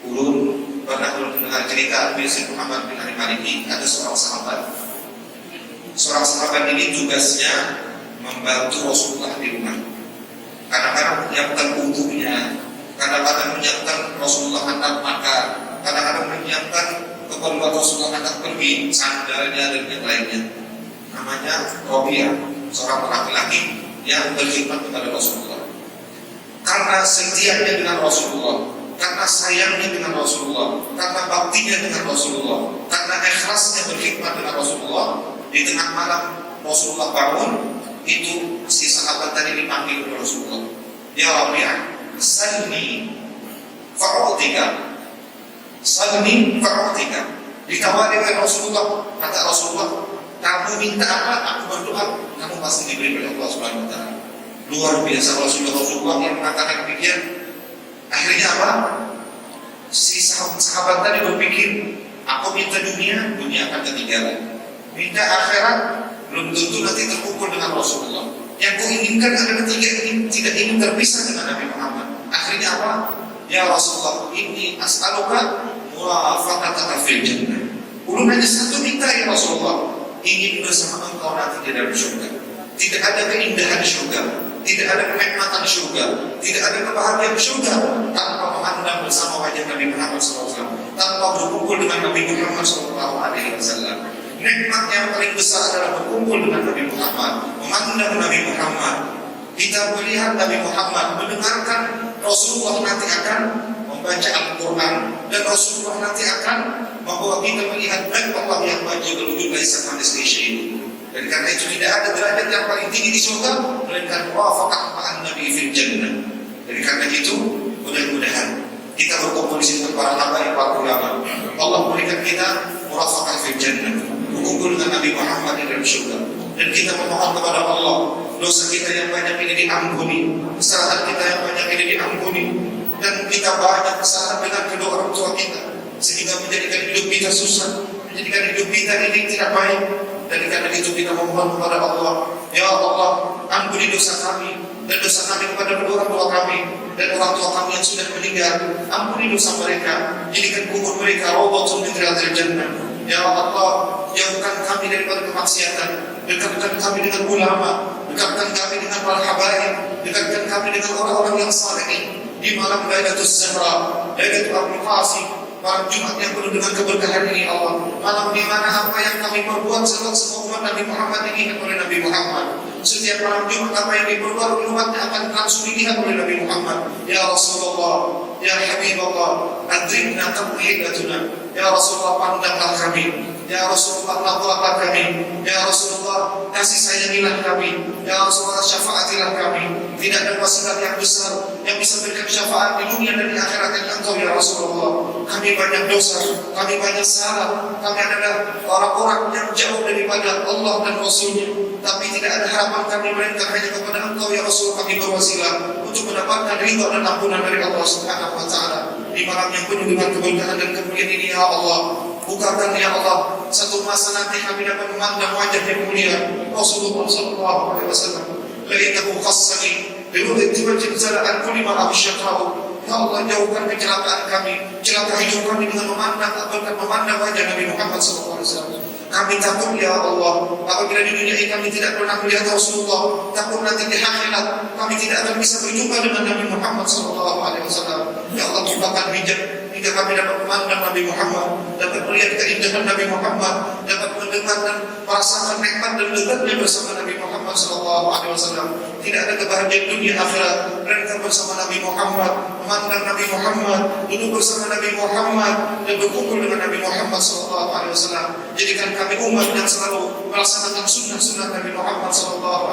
ulun pernah mendengar cerita Nabi Muhammad bin Ali. Ada seorang sahabat. Seorang sahabat ini tugasnya membantu Rasulullah di rumah. Kadang-kadang menyiapkan wudhunya, kadang-kadang menyiapkan Rasulullah hendak makan, kadang-kadang menyiapkan keperluan Rasulullah hendak pergi, sandalnya dan yang lainnya. Namanya Robiah, seorang laki-laki yang berkhidmat kepada Rasulullah. Karena setianya dengan Rasulullah, karena sayangnya dengan Rasulullah, karena baktinya dengan Rasulullah, karena ikhlasnya berkhidmat dengan Rasulullah, di tengah malam Rasulullah bangun, itu si sahabat tadi dipanggil oleh Rasulullah. Ya Rabi'ah, salni fa'u'tika. Salni fa'u'tika. Ditawari oleh Rasulullah, kata Rasulullah, kamu minta apa, aku berdoa, kamu pasti diberi oleh Allah Subhanahu wa taala. Luar biasa Rasulullah yang mengatakan demikian. Akhirnya apa? Si sahabat tadi berpikir, aku minta dunia, dunia akan ketinggalan. Minta akhirat, belum tentu nanti terkumpul dengan Rasulullah. Yang kuinginkan adalah tiga ini, tidak ingin terpisah dengan Nabi Muhammad. Akhirnya apa? Ya Rasulullah, ini as'aluka muwafaqataka fil jannah. Ulun hanya satu minta ya Rasulullah, ingin bersama engkau nanti di dalam surga. Tidak ada keindahan surga, tidak ada kenikmatan surga, tidak ada kebahagiaan surga tanpa memandang bersama wajah Nabi Muhammad SAW, tanpa berkumpul dengan Nabi Muhammad SAW. Nikmat yang paling besar adalah berkumpul dengan Nabi Muhammad, memandang Nabi Muhammad. Kita melihat Nabi Muhammad, mendengarkan Rasulullah nanti akan membaca Al-Quran, dan Rasulullah nanti akan membawa kita melihat baik Allah yang maju menuju Laisa kamitslihi syai'un. Dan karena itu tidak ada derajat yang paling tinggi di surga melainkan muwafaqah ma'an Nabi fil jannah. Jadi karena itu mudah-mudahan kita berkumpul di sini para hamba yang para ulama. Allah memberikan kita muwafaqah fil jannah, berkumpul dengan Nabi Muhammad di dalam surga. Dan kita memohon kepada Allah, dosa kita yang banyak ini diampuni, kesalahan kita yang banyak ini diampuni, dan kita banyak kesalahan dengan kedua orang tua kita, sehingga menjadikan hidup kita susah, menjadikan hidup kita ini tidak baik. Dan karena itu kita memohon kepada Allah, ya Allah, ampuni dosa kami dan dosa kami kepada kedua orang tua kami dan orang tua kami yang sudah meninggal. Ampuni dosa mereka, jadikan kubur mereka rawdatun min riyadil jannah. Ya Allah, jauhkan kami daripada kemaksiatan, dekatkan kami dengan ulama, dekatkan kami dengan para habaib, dekatkan kami dengan orang-orang yang saleh di malam Lailatul Zahra, Lailatul Abdul Qasim, malam Jumat yang penuh dengan keberkahan ini Allah. Malam di mana apa yang kami perbuat semua umat Nabi Muhammad diingat oleh Nabi Muhammad. Setiap malam Jumat apa yang diperbuat oleh umatnya akan langsung dilihat oleh Nabi Muhammad. Ya Rasulullah, ya Habibullah, adrikna tauhidatuna. Ya Rasulullah, pandanglah kami. Ya Rasulullah, nazarlah kami. Ya Rasulullah, kasih sayangilah kami. Ya Rasulullah, syafaatilah kami. Tidak ada wasilah yang besar yang bisa berikan syafaat di dunia dan di akhirat yang Engkau ya Rasulullah. Kami banyak dosa, kami banyak salah, kami adalah orang-orang yang jauh daripada Allah dan Rasulnya. Tapi tidak ada harapan kami melainkan hanya kepada Engkau ya Rasul. Kami berwasilah untuk mendapatkan ridha dan ampunan dari Allah Subhanahu wa taala di malam yang penuh dengan keberkahan dan kemuliaan ini ya Allah. Bukakan ya Allah satu masa nanti kami dapat memandang wajah yang mulia Rasulullah sallallahu alaihi wasallam. Laitahu khassani bi ru'yati wajhi zala'an kulli ma absyaqahu. Ya Allah, jauhkan kecelakaan kami, celaka hidup kami dengan memandang wajah Nabi Muhammad sallallahu alaihi wasallam. Kami takut ya Allah, apabila di dunia ini kami tidak pernah melihat Rasulullah, takut nanti di akhirat kami tidak akan bisa berjumpa dengan Nabi Muhammad sallallahu alaihi wasallam. Ya Allah, bukakan hijab hingga kami dapat memandang Nabi Muhammad, dapat melihat keindahan Nabi Muhammad, dapat mendengar dan merasakan nikmat dan dekatnya bersama Nabi Muhammad sallallahu alaihi wasallam. tidak ada kebahagiaan dunia akhirat melainkan bersama Nabi Muhammad, memandang Nabi Muhammad, duduk bersama Nabi Muhammad, dan berkumpul dengan Nabi Muhammad SAW. Jadikan kami umat yang selalu melaksanakan sunnah-sunnah Nabi Muhammad SAW,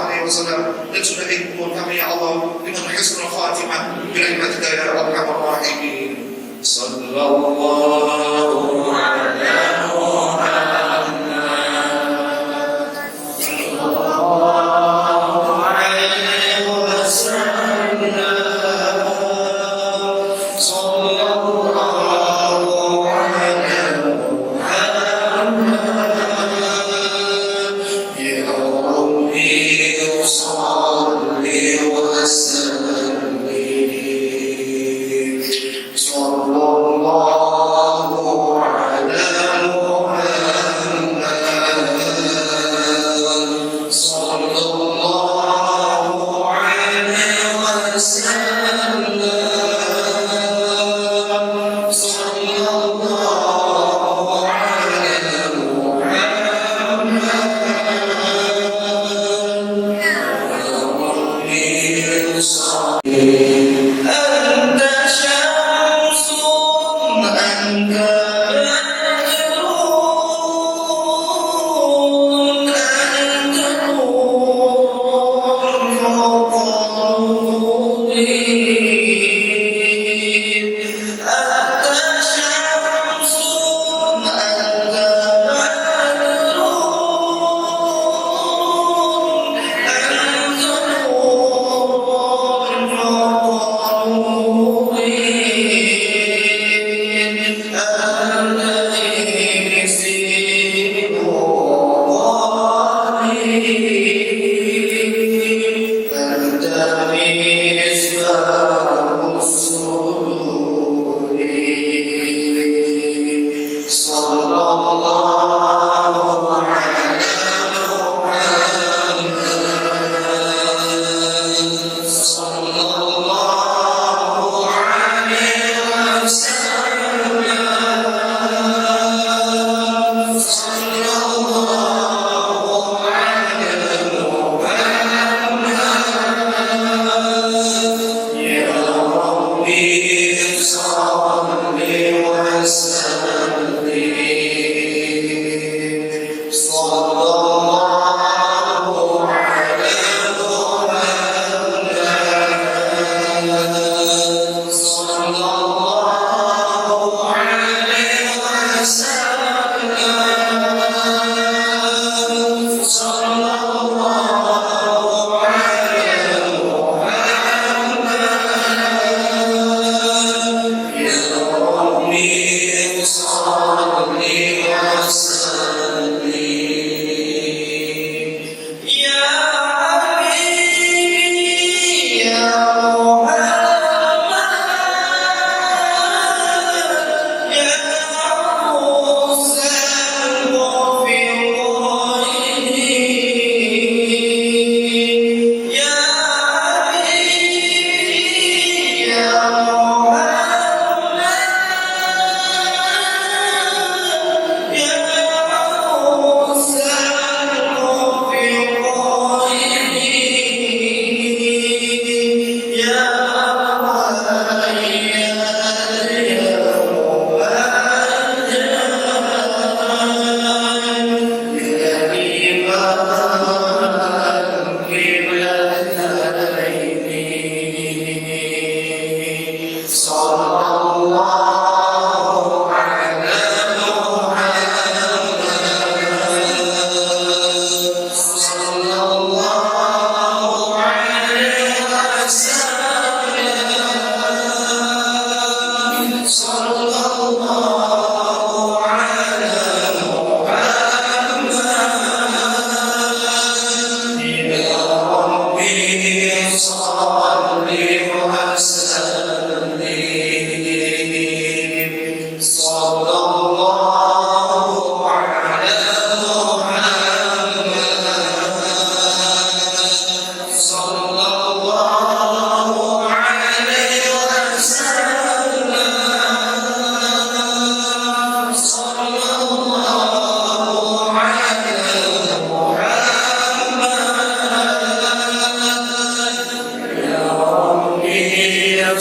dan sudahi umur kami ya Allah dengan husnul khatimah birahmatika ya arhamar rahimin. Sallallahu ala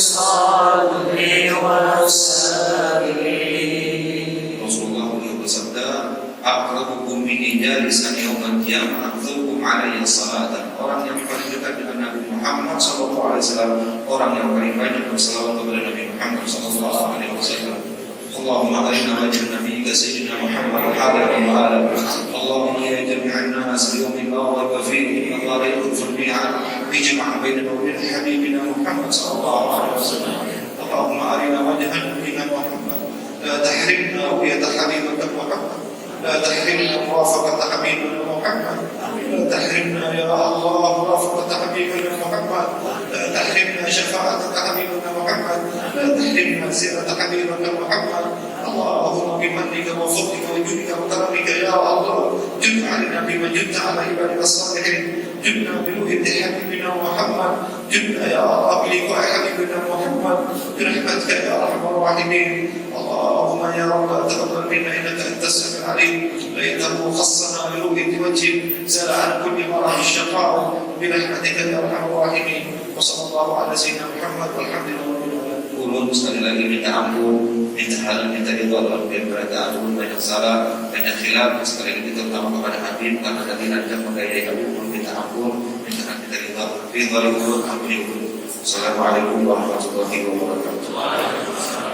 صل وسلم. Rasulullah beliau bersabda, "Aqrabukum minni jalisan yaumal qiyamah aktsarukum alayya salatan." Orang yang paling dekat dengan Nabi Muhammad sallallahu alaihi wasallam, orang yang paling banyak berselawat kepada Nabi Muhammad sallallahu alaihi wasallam. Allahumma arina wajha nabiyyika sayyidina Muhammad hadiran wa ala. Allahumma ya jami'an nas yawmin la rayba fihi inna Allah la yukhlifu al-mi'ad bijma' bainana wa bain habibina Muhammad sallallahu alaihi wasallam. Allahumma arina wajha nabiyyika Muhammad la tahrimna ru'yata habibika Muhammad la tahrimna murafaqata habibina Muhammad la tahrimna ya Allah murafaqata habibina Muhammad la tahrimna shafa'ataka habibina Muhammad la tahrimna ziyarata habibika Muhammad. Allahumma bimannika wa fadlika wa judika wa karamika ya Allah jud 'alaina bima judta 'ala ibadika as-salihin judna bi ru'yati habibina Muhammad judna ya Allah bi liqa'i habibina Muhammad bi rahmatika ya arhamar rahimin. Allahumma ya Rabb taqabbal minna innaka antas samiul 'alim la yatahu khassana bi ru'yati wajhik sala 'an kulli marad ash-shafa'a bi rahmatika ya arhamar rahimin. Wa sallallahu ala sayyidina Muhammad walhamdulillahi ulun. Sekali lagi minta ampun, minta halal, minta ridha dalam berada ampun, banyak salah, banyak khilaf. Sekali lagi terutama kepada Habib karena tadi anda menggayai Habib pun minta ampun, minta ridha ulun, ampuni ulun. Assalamualaikum warahmatullahi wabarakatuh.